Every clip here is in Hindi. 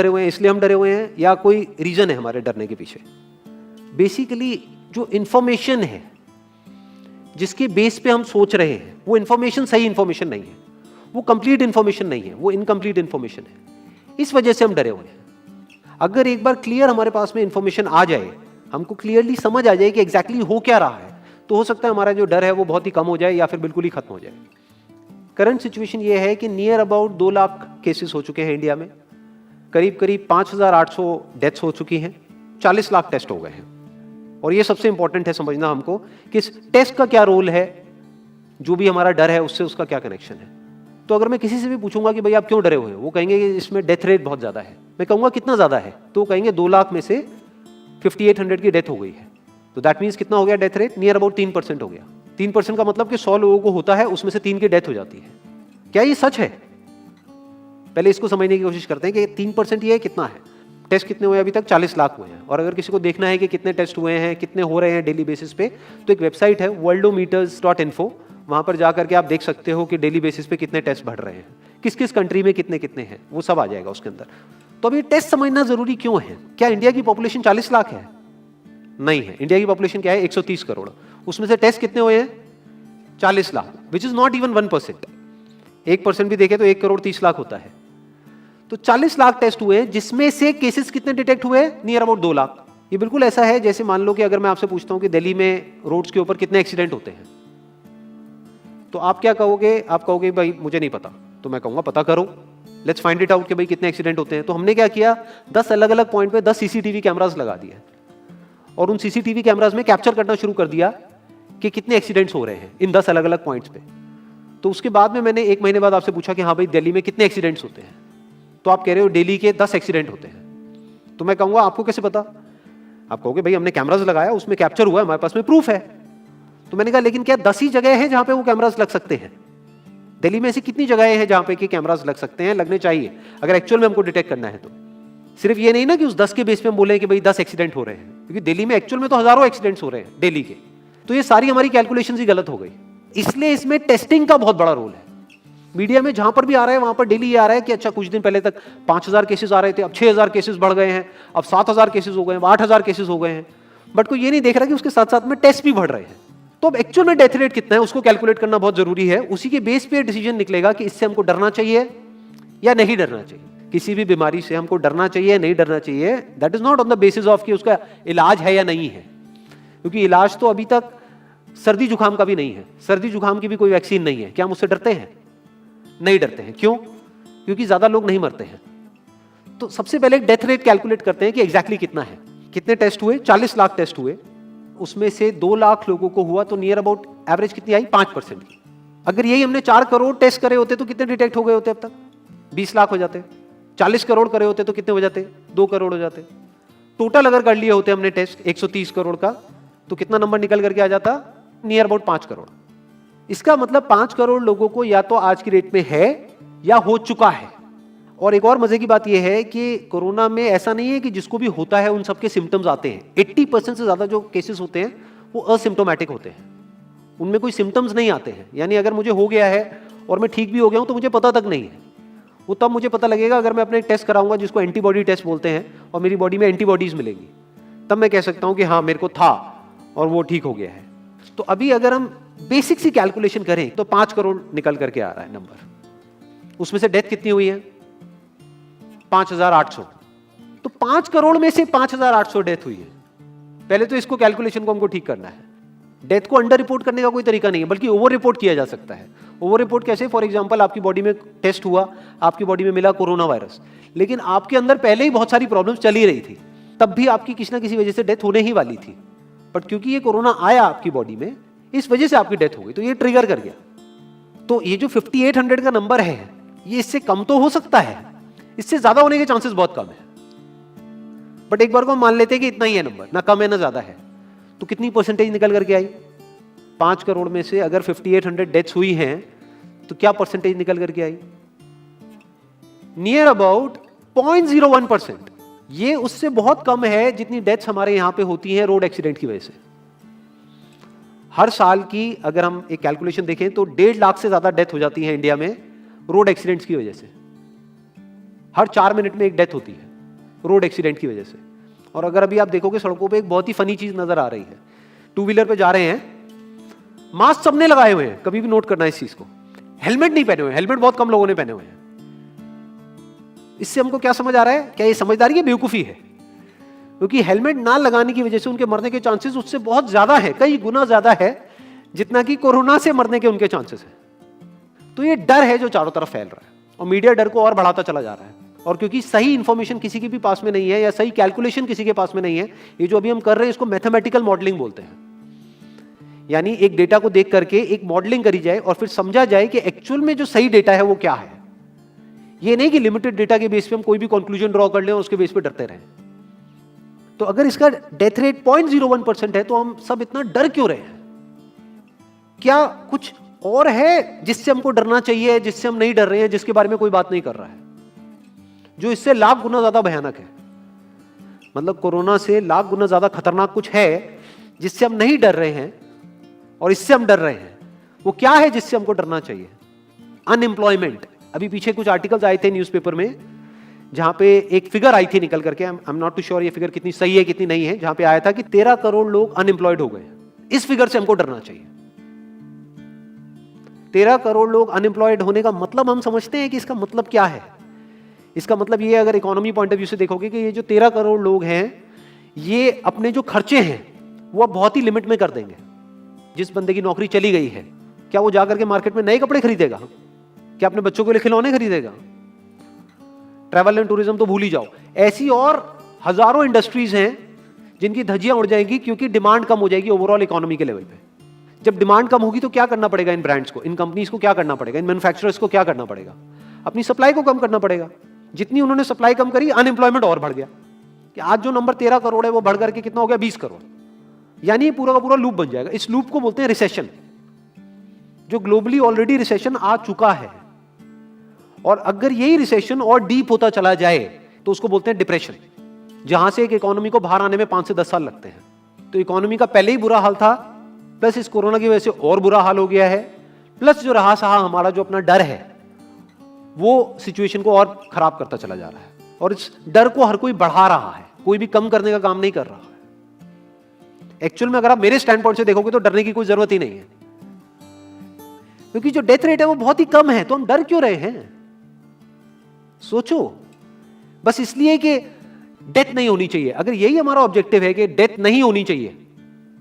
डरे हुए हैं इसलिए हम डरे हुए हैं, या कोई रीजन है हमारे डरने के पीछे? बेसिकली जो इंफॉर्मेशन है जिसके बेस पे हम सोच रहे हैं वो इंफॉर्मेशन सही इंफॉर्मेशन नहीं है, वो कंप्लीट इंफॉर्मेशन नहीं है, वो इनकम्प्लीट इंफॉर्मेशन है। इस वजह से हम डरे हुए हैं। अगर एक बार क्लियर हमारे पास में इंफॉर्मेशन आ जाए, हमको क्लियरली समझ आ जाए कि एग्जैक्टली हो क्या रहा है, तो हो सकता है हमारा जो डर है वो बहुत ही कम हो जाए या फिर बिल्कुल ही खत्म हो जाए। करंट सिचुएशन ये है कि नियर अबाउट 2 लाख केसेस हो चुके हैं इंडिया में, करीब करीब 5,800 डेथ्स हो चुकी हैं, 40 लाख टेस्ट हो गए हैं। और ये सबसे इंपॉर्टेंट है समझना हमको कि इस टेस्ट का क्या रोल है, जो भी हमारा डर है उससे उसका क्या कनेक्शन है। तो अगर मैं किसी से भी पूछूंगा कि भाई आप क्यों डरे हुए हो, वो कहेंगे कि इसमें डेथ रेट बहुत ज्यादा है। मैं कहूंगा कितना ज्यादा है, तो वो कहेंगे 2 लाख में से 5800 की डेथ हो गई है। तो दैट मीन्स कितना हो गया डेथ रेट? नियर अबाउट 3% हो गया। 3% का मतलब कि 100 लोगों को होता है, उसमें से 3 की डेथ हो जाती है। क्या ये सच है? पहले इसको समझने की कोशिश करते हैं कि 3% ये कितना है। टेस्ट कितने हुए अभी तक? 40 लाख हुए हैं। और अगर किसी को देखना है कि कितने टेस्ट हुए हैं, कितने हो रहे हैं डेली बेसिस पे, तो एक वेबसाइट है worldometers.info, वहां पर जाकर के आप देख सकते हो कि डेली बेसिस पे कितने टेस्ट बढ़ रहे हैं, किस किस कंट्री में कितने कितने हैं, वो सब आ जाएगा उसके अंदर। तो अभी टेस्ट समझना जरूरी क्यों है? क्या इंडिया की पॉपुलेशन 40 लाख है? नहीं है। इंडिया की पॉपुलेशन क्या है? 130 करोड़। उसमें से टेस्ट कितने हुए हैं? 40 lakh, which is not even 1%। 1% भी देखे तो 1 करोड़ 30 लाख होता है। तो 40 लाख टेस्ट हुए, जिसमें से केसेस कितने डिटेक्ट हुए? Near about 2 lakh. ये बिल्कुल ऐसा है जैसे मान लो कि अगर मैं आपसे पूछता हूं कि दिल्ली में रोड्स के ऊपर कितने एक्सीडेंट होते हैं, तो आप क्या कहोगे? आप कहोगे भाई मुझे नहीं पता। तो मैं कहूंगा पता करो, लेट्स फाइंड इट आउट कि भाई कितने एक्सीडेंट होते हैं। तो हमने क्या किया, 10 अलग अलग पॉइंट पे 10 सीसीटीवी कैमरास लगा दिए और उन सीसीटीवी कैमरास में कैप्चर करना शुरू कर दिया कि कितने एक्सीडेंट्स हो रहे हैं इन 10 अलग अलग पॉइंट्स पे। तो उसके बाद में मैंने 1 महीने बाद आपसे पूछा कि हाँ भाई दिल्ली में कितने एक्सीडेंट्स होते हैं, तो आप कह रहे हो दिल्ली के 10 एक्सीडेंट होते हैं। तो मैं कहूंगा आपको कैसे पता? आप कहोगे भाई हमने कैमरास लगाया, उसमें कैप्चर हुआ, हमारे पास में प्रूफ है। तो मैंने कहा लेकिन क्या 10 ही जगह है जहां पे वो कैमरास लग सकते हैं? दिल्ली में ऐसी कितनी जगहें हैं जहां पे कि कैमरास लग सकते हैं, लगने चाहिए अगर एक्चुअल में हमको डिटेक्ट करना है। तो सिर्फ ये नहीं ना कि उस 10 के बेस पे हम बोले कि भाई 10 एक्सीडेंट हो रहे हैं, क्योंकि दिल्ली में एक्चुअल में तो हजारों एक्सीडेंट्स हो रहे हैं डेली के। तो ये सारी हमारी कैलकुलेशन ही गलत हो गई। इसलिए इसमें टेस्टिंग का बहुत बड़ा रोल है। मीडिया में जहां पर भी आ रहा है वहां पर डेली ये आ रहा है कि अच्छा कुछ दिन पहले तक 5,000 केसेस आ रहे थे, अब 6,000 केसेस बढ़ गए हैं, अब 7,000 केसेस हो गए हैं, 8,000 केसेस हो गए हैं। बट कोई ये नहीं देख रहा कि उसके साथ साथ में टेस्ट भी बढ़ रहे हैं। तो अब एक्चुअल में डेथ रेट कितना है उसको कैलकुलेट करना बहुत जरूरी है। उसी के बेस पे डिसीजन निकलेगा कि इससे हमको डरना चाहिए या नहीं डरना चाहिए। किसी भी बीमारी से हमको डरना चाहिए नहीं डरना चाहिए, that is not on the basis of कि उसका इलाज है या नहीं है, क्योंकि इलाज तो अभी तक सर्दी जुकाम का भी नहीं है, सर्दी जुकाम की भी कोई वैक्सीन नहीं है। क्या हम उससे डरते हैं? नहीं डरते हैं। क्यों? क्योंकि ज्यादा लोग नहीं मरते हैं। तो सबसे पहले डेथ रेट कैलकुलेट करते हैं कि एग्जैक्टली कितना है। कितने टेस्ट हुए? 40 लाख टेस्ट हुए, उसमें से 2 लाख लोगों को हुआ, तो नियर अबाउट एवरेज कितनी आई? 5% की। अगर यही हमने 4 करोड़ टेस्ट करे होते तो कितने डिटेक्ट हो गए होते? अब तक 20 लाख हो जाते। 40 करोड़ करे होते तो कितने हो जाते? 2 करोड़ हो जाते। टोटल अगर कर लिए होते हमने टेस्ट 130 करोड़ का, तो कितना नंबर निकल करके आ जाता? Near about 5 crore. इसका मतलब 5 करोड़ लोगों को या तो आज की डेट में है या हो चुका है। और एक और मजे की बात यह है कि कोरोना में ऐसा नहीं है कि जिसको भी होता है उन सबके सिम्टम्स आते हैं। 80% से ज्यादा जो केसेस होते हैं वो असिम्टोमेटिक होते हैं, उनमें कोई सिम्टम्स नहीं आते हैं। यानी अगर मुझे हो गया है और मैं ठीक भी हो गया हूं तो मुझे पता तक नहीं है। वो तब मुझे पता लगेगा अगर मैं अपने एक टेस्ट कराऊंगा जिसको एंटीबॉडी टेस्ट बोलते हैं, और मेरी बॉडी में एंटीबॉडीज मिलेंगी, तब मैं कह सकता हूं कि हाँ मेरे को था और वो ठीक हो गया है। तो अभी अगर हम बेसिक सी कैलकुलेशन करें तो 5 करोड़ निकल करके आ रहा है नंबर। उसमें से डेथ कितनी हुई है? 5,800। तो 5 करोड़ में से 5,800 डेथ हुई है। पहले तो इसको कैलकुलेशन को हमको ठीक करना है। डेथ को अंडर रिपोर्ट करने का कोई तरीका नहीं है, बल्कि ओवर रिपोर्ट किया जा सकता है। ओवर रिपोर्ट कैसे? फॉर एग्जांपल आपकी बॉडी में टेस्ट हुआ, आपकी बॉडी में मिला कोरोना वायरस, लेकिन आपके अंदर पहले ही बहुत सारी प्रॉब्लम्स चली रही थी, तब भी आपकी किसी ना किसी वजह से डेथ होने ही वाली थी। बट क्योंकि ये कोरोना आया आपकी बॉडी में, इस वजह से आपकी डेथ हो गई, तो ये ट्रिगर कर गया। तो ये जो 5800 का नंबर है, ये इससे कम तो हो सकता है, इससे ज्यादा होने के चांसेस बहुत कम है। बट एक बार को हम मान लेते हैं कि इतना ही है नंबर, ना कम है ना ज्यादा है, तो कितनी परसेंटेज निकल करके आई? 5 करोड़ में से अगर 5800 डेथ्स हुई हैं तो क्या परसेंटेज निकल करके आई? Near about 0.01%। ये उससे बहुत कम है जितनी डेथ्स हमारे यहां पे होती हैं रोड एक्सीडेंट की वजह से। हर साल की अगर हम एक कैलकुलेशन देखें तो 1.5 लाख से ज्यादा डेथ हो जाती है इंडिया में रोड एक्सीडेंट्स की वजह से। हर 4 मिनट में एक डेथ होती है। रोड एक्सीडेंट की वजह से। और अगर अभी आप देखोगे सड़कों पे एक बहुत ही फनी चीज नजर आ रही है, टू व्हीलर पे जा रहे हैं, मास्क सबने लगाए हुए हैं, कभी भी नोट करना इस चीज को, हेलमेट नहीं पहने हुए, हेलमेट बहुत कम लोगों ने पहने हुए हैं। इससे हमको क्या समझ आ रहा है, क्या ये समझदारी है, बेवकूफी है? क्योंकि हेलमेट ना लगाने की वजह से उनके मरने के चांसेस उससे बहुत ज्यादा है, कई गुना ज्यादा है जितना कि कोरोना से मरने के उनके चांसेस है। तो ये डर है जो चारों तरफ फैल रहा है, और मीडिया डर को और बढ़ाता चला जा रहा है। और क्योंकि सही इंफॉर्मेशन किसी के भी पास में नहीं है, या सही कैलकुलेशन किसी के पास में नहीं है, ये जो अभी हम कर रहे हैं इसको मैथमेटिकल मॉडलिंग बोलते हैं। यानी एक डेटा को देख करके एक मॉडलिंग करी जाए और फिर समझा जाए कि एक्चुअल में जो सही डेटा है वो क्या है। ये नहीं कि लिमिटेड डेटा के बेस पे हम कोई भी कंक्लूजन ड्रॉ कर लें और उसके बेस पे डरते रहें। तो अगर इसका डेथ रेट 0.01% है तो हम सब इतना डर क्यों रहे हैं? क्या कुछ और है जिससे हमको डरना चाहिए, जिससे हम नहीं डर रहे हैं, जिसके बारे में कोई बात नहीं कर रहा है, जो इससे लाख गुना ज्यादा भयानक है? मतलब कोरोना से लाख गुना ज्यादा खतरनाक कुछ है जिससे हम नहीं डर रहे हैं और इससे हम डर रहे हैं। वो क्या है जिससे हमको डरना चाहिए? अनएम्प्लॉयमेंट। अभी पीछे कुछ आर्टिकल्स आए थे न्यूज़पेपर में जहां पे एक फिगर आई थी निकल करके, I am not too sure ये फिगर कितनी सही है कितनी नहीं है, जहां पे आया था कि 13 करोड़ लोग अनएम्प्लॉयड हो गए। इस फिगर से हमको डरना चाहिए। 13 करोड़ लोग अनएम्प्लॉयड होने का मतलब हम समझते हैं कि इसका मतलब क्या है? इसका मतलब ये, अगर इकोनॉमी पॉइंट ऑफ व्यू से देखोगे, कि ये जो 13 करोड़ लोग हैं ये अपने जो खर्चे हैं वो अब बहुत ही लिमिट में कर देंगे। जिस बंदे की नौकरी चली गई है, क्या वो जाकर के मार्केट में नए कपड़े खरीदेगा? क्या अपने बच्चों के लिए खिलौने खरीदेगा? ट्रैवल एंड टूरिज्म तो भूल ही जाओ। ऐसी और हजारों इंडस्ट्रीज हैं जिनकी धज्जियां उड़ जाएंगी क्योंकि डिमांड कम हो जाएगी ओवरऑल इकोनॉमी के लेवल पे। जब डिमांड कम होगी तो क्या करना पड़ेगा इन ब्रांड्स को, इन कंपनीज को क्या करना पड़ेगा, इन मैन्युफैक्चरर्स को क्या करना पड़ेगा? अपनी सप्लाई को कम करना पड़ेगा। जितनी उन्होंने सप्लाई कम करी, अनएम्प्लॉयमेंट और बढ़ गया कि आज जो नंबर 13 करोड़ है वो बढ़ करके कितना हो गया, 20 करोड़। यानी पूरा का पूरा लूप बन जाएगा। इस लूप को बोलते हैं रिसेशन, जो ग्लोबली ऑलरेडी रिसेशन आ चुका है। और अगर यही रिसेशन और डीप होता चला जाए तो उसको बोलते हैं डिप्रेशन, जहां से एक इकोनॉमी को बाहर आने में 5 से 10 साल लगते हैं। तो इकोनॉमी का पहले ही बुरा हाल था, प्लस इस कोरोना की वजह से और बुरा हाल हो गया है, प्लस जो रहा सहा हमारा जो अपना डर है वो सिचुएशन को और खराब करता चला जा रहा है। और इस डर को हर कोई बढ़ा रहा है, कोई भी कम करने का काम नहीं कर रहा है। एक्चुअल में अगर आप मेरे स्टैंड पॉइंट से देखोगे तो डरने की कोई जरूरत ही नहीं है, क्योंकि जो डेथ रेट है वो बहुत ही कम है। तो हम डर क्यों रहे हैं? सोचो। बस इसलिए कि डेथ नहीं होनी चाहिए। अगर यही हमारा ऑब्जेक्टिव है कि डेथ नहीं होनी चाहिए,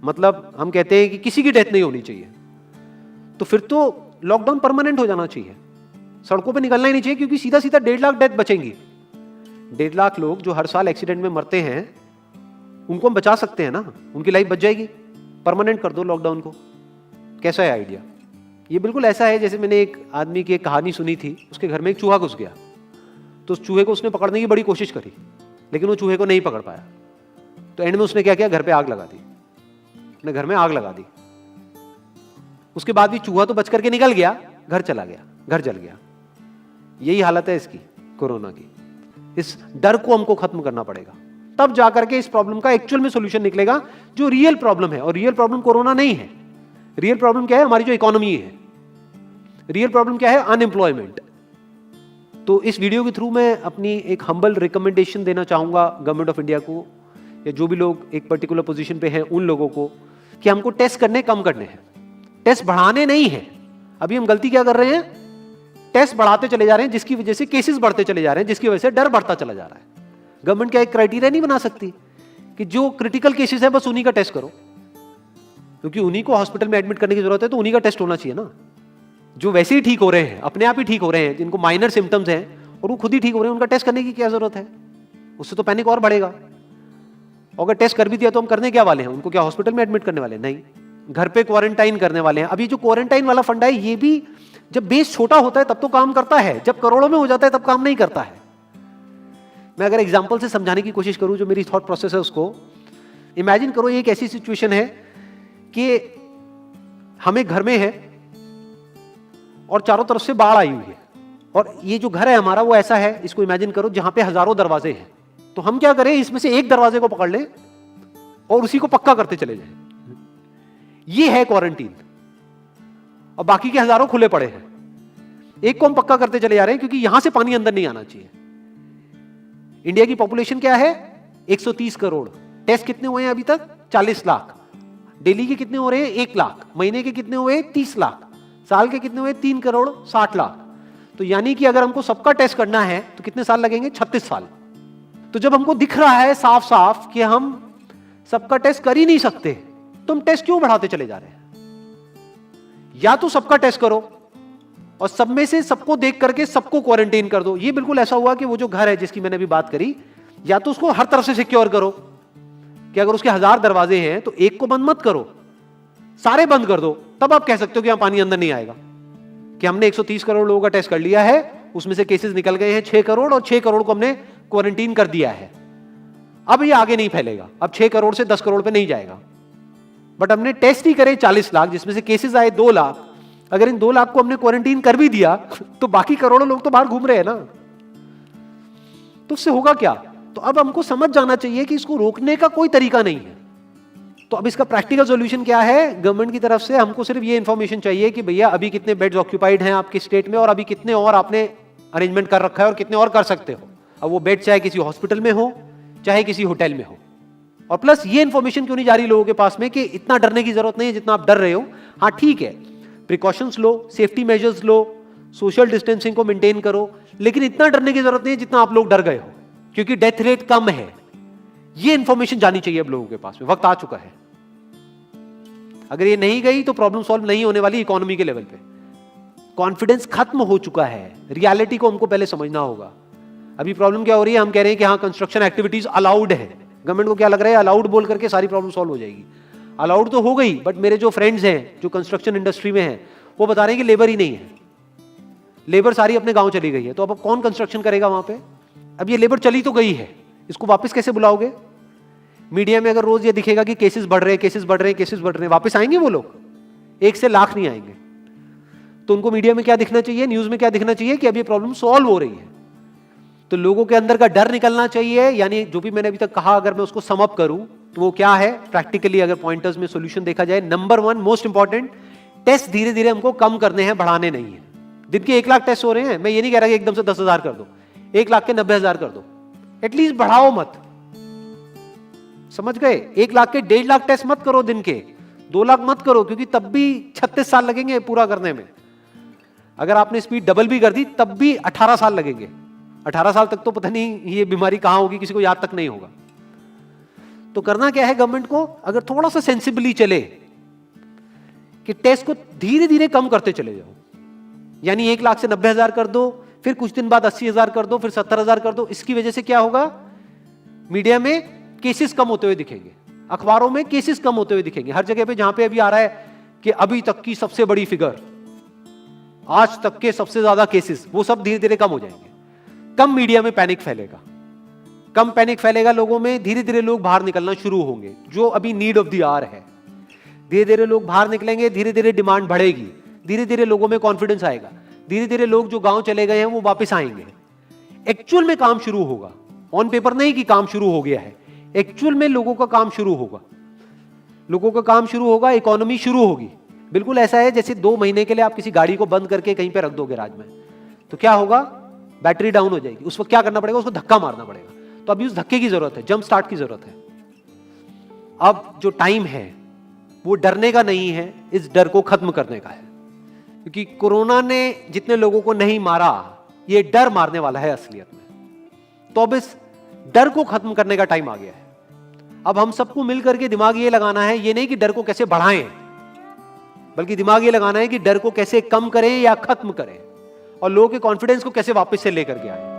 मतलब हम कहते हैं कि किसी की डेथ नहीं होनी चाहिए, तो फिर तो लॉकडाउन परमानेंट हो जाना चाहिए, सड़कों पे निकलना ही नहीं चाहिए, क्योंकि सीधा सीधा 1.5 लाख डेथ बचेंगी। 1.5 लाख लोग जो हर साल एक्सीडेंट में मरते हैं उनको हम बचा सकते हैं ना, उनकी लाइफ बच जाएगी। परमानेंट कर दो लॉकडाउन को। कैसा है आइडिया? ये बिल्कुल ऐसा है जैसे मैंने एक आदमी की एक कहानी सुनी थी, उसके घर में एक चूहा घुस गया, तो उस चूहे को उसने पकड़ने की बड़ी कोशिश करी, लेकिन वो चूहे को नहीं पकड़ पाया। तो एंड में उसने क्या किया, घर पे आग लगा दी, अपने घर में आग लगा दी। उसके बाद भी चूहा तो बच करके निकल गया, घर चला गया, घर जल गया। यही हालत है इसकी, कोरोना की। इस डर को हमको खत्म करना पड़ेगा, तब जाकर के इस प्रॉब्लम का एक्चुअल में सॉल्यूशन निकलेगा, जो रियल प्रॉब्लम है। और रियल प्रॉब्लम कोरोना नहीं है। रियल प्रॉब्लम क्या है? हमारी जो इकोनॉमी है। रियल प्रॉब्लम क्या है? अनएम्प्लॉयमेंट। तो इस वीडियो के थ्रू मैं अपनी एक हम्बल रिकमेंडेशन देना चाहूंगा गवर्नमेंट ऑफ इंडिया को, या जो भी लोग एक पर्टिकुलर पोजीशन पे हैं उन लोगों को, कि हमको टेस्ट करने कम करने हैं, टेस्ट बढ़ाने नहीं है। अभी हम गलती क्या कर रहे हैं? टेस्ट बढ़ाते चले जा रहे हैं, जिसकी वजह से केसेस बढ़ते चले जा रहे हैं, जिसकी वजह से डर बढ़ता चला जा रहा है। गवर्नमेंट क्या एक क्राइटेरिया नहीं बना सकती कि जो क्रिटिकल केसेस है बस उन्हीं का टेस्ट करो, क्योंकि उन्हीं को हॉस्पिटल में एडमिट करने की जरूरत है, तो उन्हीं का टेस्ट होना चाहिए ना। जो वैसे ही ठीक हो रहे हैं, अपने आप ही ठीक हो रहे हैं, जिनको माइनर सिम्टम्स हैं और वो खुद ही ठीक हो रहे हैं, उनका टेस्ट करने की क्या जरूरत है? उससे तो पैनिक और बढ़ेगा। और अगर टेस्ट कर भी दिया तो हम करने क्या वाले हैं? उनको क्या हॉस्पिटल में एडमिट करने वाले हैं? नहीं, घर पे क्वारंटाइन करने वाले हैं। अभी जो क्वारंटाइन वाला फंडा है, ये भी जब बेस छोटा होता है तब तो काम करता है, जब करोड़ों में हो जाता है तब काम नहीं करता है। मैं अगर एग्जांपल से समझाने की कोशिश करूं, जो मेरी थॉट प्रोसेस है उसको इमेजिन करो। ये एक ऐसी सिचुएशन है कि हम एक घर में है और चारों तरफ से बाढ़ आई हुई है, और ये जो घर है हमारा वो ऐसा है, इसको इमेजिन करो, जहां पे हजारों दरवाजे हैं। तो हम क्या करें, इसमें से एक दरवाजे को पकड़ लें और उसी को पक्का करते चले जाएं। ये है क्वारंटीन, और बाकी के हजारों खुले पड़े हैं। एक को हम पक्का करते चले जा रहे हैं क्योंकि यहां से पानी अंदर नहीं आना चाहिए। इंडिया की पॉपुलेशन क्या है? 130 करोड़। टेस्ट कितने हुए हैं अभी तक? 40 लाख। दिल्ली के कितने हो रहे हैं? 1 लाख। महीने के कितने हुए? 30 लाख। साल के कितने हुए? 3 करोड़ 60 लाख। तो यानी कि अगर हमको सबका टेस्ट करना है तो कितने साल लगेंगे? 36 साल। तो जब हमको दिख रहा है साफ साफ कि हम सबका टेस्ट कर ही नहीं सकते, तो हम टेस्ट क्यों बढ़ाते चले जा रहे हैं? या तो सबका टेस्ट करो और सब में से सबको देख करके सबको क्वारंटाइन कर दो। ये बिल्कुल ऐसा हुआ कि वो जो घर है जिसकी मैंने अभी बात करी, या तो उसको हर तरफ से सिक्योर करो कि अगर उसके 1000 दरवाजे हैं तो एक को बंद मत करो, सारे बंद कर दो। तब आप कह सकते हो कि यहां पानी अंदर नहीं आएगा, कि हमने 130 करोड़ लोगों का टेस्ट कर लिया है, उसमें से केसेस निकल गए हैं 6 करोड़ और 6 करोड़ को हमने क्वारंटीन कर दिया है, अब ये आगे नहीं फैलेगा, अब 6 करोड़ से 10 करोड़ पे नहीं जाएगा। बट हमने टेस्ट ही करे 40 लाख, जिसमें से केसेस आए 2 लाख। अगर इन 2 लाख को हमने क्वारंटीन कर भी दिया तो बाकी करोड़ों लोग तो बाहर घूम रहे हैं ना, तो उससे होगा क्या? तो अब हमको समझ जाना चाहिए कि इसको रोकने का कोई तरीका नहीं है। तो अब इसका प्रैक्टिकल सॉल्यूशन क्या है? गवर्नमेंट की तरफ से हमको सिर्फ ये इंफॉर्मेशन चाहिए कि भैया अभी कितने बेड्स ऑक्यूपाइड हैं आपके स्टेट में, और अभी कितने और आपने अरेंजमेंट कर रखा है और कितने और कर सकते हो। अब वो बेड चाहे किसी हॉस्पिटल में हो चाहे किसी होटल में हो। और प्लस ये इंफॉर्मेशन क्यों नहीं जा रही लोगों के पास में कि इतना डरने की जरूरत नहीं है जितना आप डर रहे हो। हाँ ठीक है, प्रिकॉशंस लो, सेफ्टी मेजर्स लो, सोशल डिस्टेंसिंग को मेंटेन करो, लेकिन इतना डरने की जरूरत नहीं है जितना आप लोग डर गए हो, क्योंकि डेथ रेट कम है। ये इंफॉर्मेशन जानी चाहिए अब लोगों के पास में, वक्त आ चुका है। अगर ये नहीं गई तो प्रॉब्लम सॉल्व नहीं होने वाली इकोनॉमी के लेवल पे। कॉन्फिडेंस खत्म हो चुका है, रियलिटी को हमको पहले समझना होगा। अभी प्रॉब्लम क्या हो रही है? हम कह रहे हैं कि हाँ कंस्ट्रक्शन एक्टिविटीज अलाउड है। गवर्नमेंट को क्या लग रहा है? अलाउड बोल करके सारी प्रॉब्लम सॉल्व हो जाएगी। अलाउड तो हो गई, बट मेरे जो फ्रेंड्स हैं जो कंस्ट्रक्शन इंडस्ट्री में हैं वो बता रहे हैं कि लेबर ही नहीं है, लेबर सारी अपने गांव चली गई है। तो अब कौन कंस्ट्रक्शन करेगा वहां पे? अब ये लेबर चली तो गई है, इसको वापस कैसे बुलाओगे? मीडिया में अगर रोज ये दिखेगा कि केसेस बढ़ रहे हैं, केसेस बढ़ रहे हैं, केसेस बढ़ रहे हैं, वापस आएंगे वो लोग? 1 से लाख नहीं आएंगे। तो उनको मीडिया में क्या दिखना चाहिए, न्यूज में क्या दिखना चाहिए? कि अब ये प्रॉब्लम सॉल्व हो रही है। तो लोगों के अंदर का डर निकलना चाहिए। यानी जो भी मैंने अभी तक कहा, अगर मैं उसको सम अप करूं तो वो क्या है प्रैक्टिकली, अगर पॉइंटर्स में सॉल्यूशन देखा जाए। नंबर 1 मोस्ट इंपॉर्टेंट, टेस्ट धीरे धीरे हमको कम करने हैं, बढ़ाने नहीं है। दिन के 1 लाख टेस्ट हो रहे हैं, मैं ये नहीं कह रहा कि एकदम से 10,000 कर दो, 1 लाख के 90,000 कर दो, एटलीस्ट बढ़ाओ मत। समझ गए? 1 लाख के 1.5 लाख टेस्ट मत करो दिन के, 2 लाख मत करो, क्योंकि तब भी 36 साल लगेंगे पूरा करने में। अगर आपने स्पीड डबल भी कर दी तब भी 18 साल लगेंगे। 18 साल तक तो पता नहीं ये बीमारी कहां होगी, किसी को याद तक नहीं होगा। तो करना क्या है गवर्नमेंट को? अगर थोड़ा सा सेंसिबली चले कि टेस्ट को धीरे धीरे कम करते चले जाओ, यानी 1 लाख से 90,000 कर दो, फिर कुछ दिन बाद 80,000 कर दो, फिर 70,000 कर दो। इसकी वजह से क्या होगा? मीडिया में केसेस कम होते हुए दिखेंगे, अखबारों में केसेस कम होते हुए दिखेंगे, हर जगह पे जहां पे अभी आ रहा है कि अभी तक की सबसे बड़ी फिगर, आज तक के सबसे ज्यादा केसेस, वो सब धीरे धीरे कम हो जाएंगे। कम मीडिया में पैनिक फैलेगा, कम पैनिक फैलेगा लोगों में, धीरे धीरे लोग बाहर निकलना शुरू होंगे, जो अभी नीड ऑफ द आवर है। धीरे धीरे लोग बाहर निकलेंगे, धीरे धीरे डिमांड बढ़ेगी, धीरे धीरे लोगों में कॉन्फिडेंस आएगा, धीरे धीरे लोग जो गांव चले गए हैं वो वापस आएंगे। एक्चुअल में काम शुरू होगा, ऑन पेपर नहीं कि काम शुरू हो गया है, एक्चुअल में लोगों का काम शुरू होगा, लोगों का काम शुरू होगा, इकोनॉमी शुरू होगी। बिल्कुल ऐसा है जैसे 2 महीने के लिए आप किसी गाड़ी को बंद करके कहीं पे रख दोगे राज में, तो क्या होगा? बैटरी डाउन हो जाएगी। उस वक्त क्या करना पड़ेगा? उसको धक्का मारना पड़ेगा। तो अभी उस धक्के की जरूरत है, जंप स्टार्ट की जरूरत है। अब जो टाइम है वो डरने का नहीं है, इस डर को खत्म करने का है। क्योंकि कोरोना ने जितने लोगों को नहीं मारा, ये डर मारने वाला है असलियत में। तो अब इस डर को खत्म करने का टाइम आ गया है। अब हम सबको मिलकर के दिमाग ये लगाना है, ये नहीं कि डर को कैसे बढ़ाएं, बल्कि दिमाग ये लगाना है कि डर को कैसे कम करें या खत्म करें, और लोगों के कॉन्फिडेंस को कैसे वापस से लेकर के आए।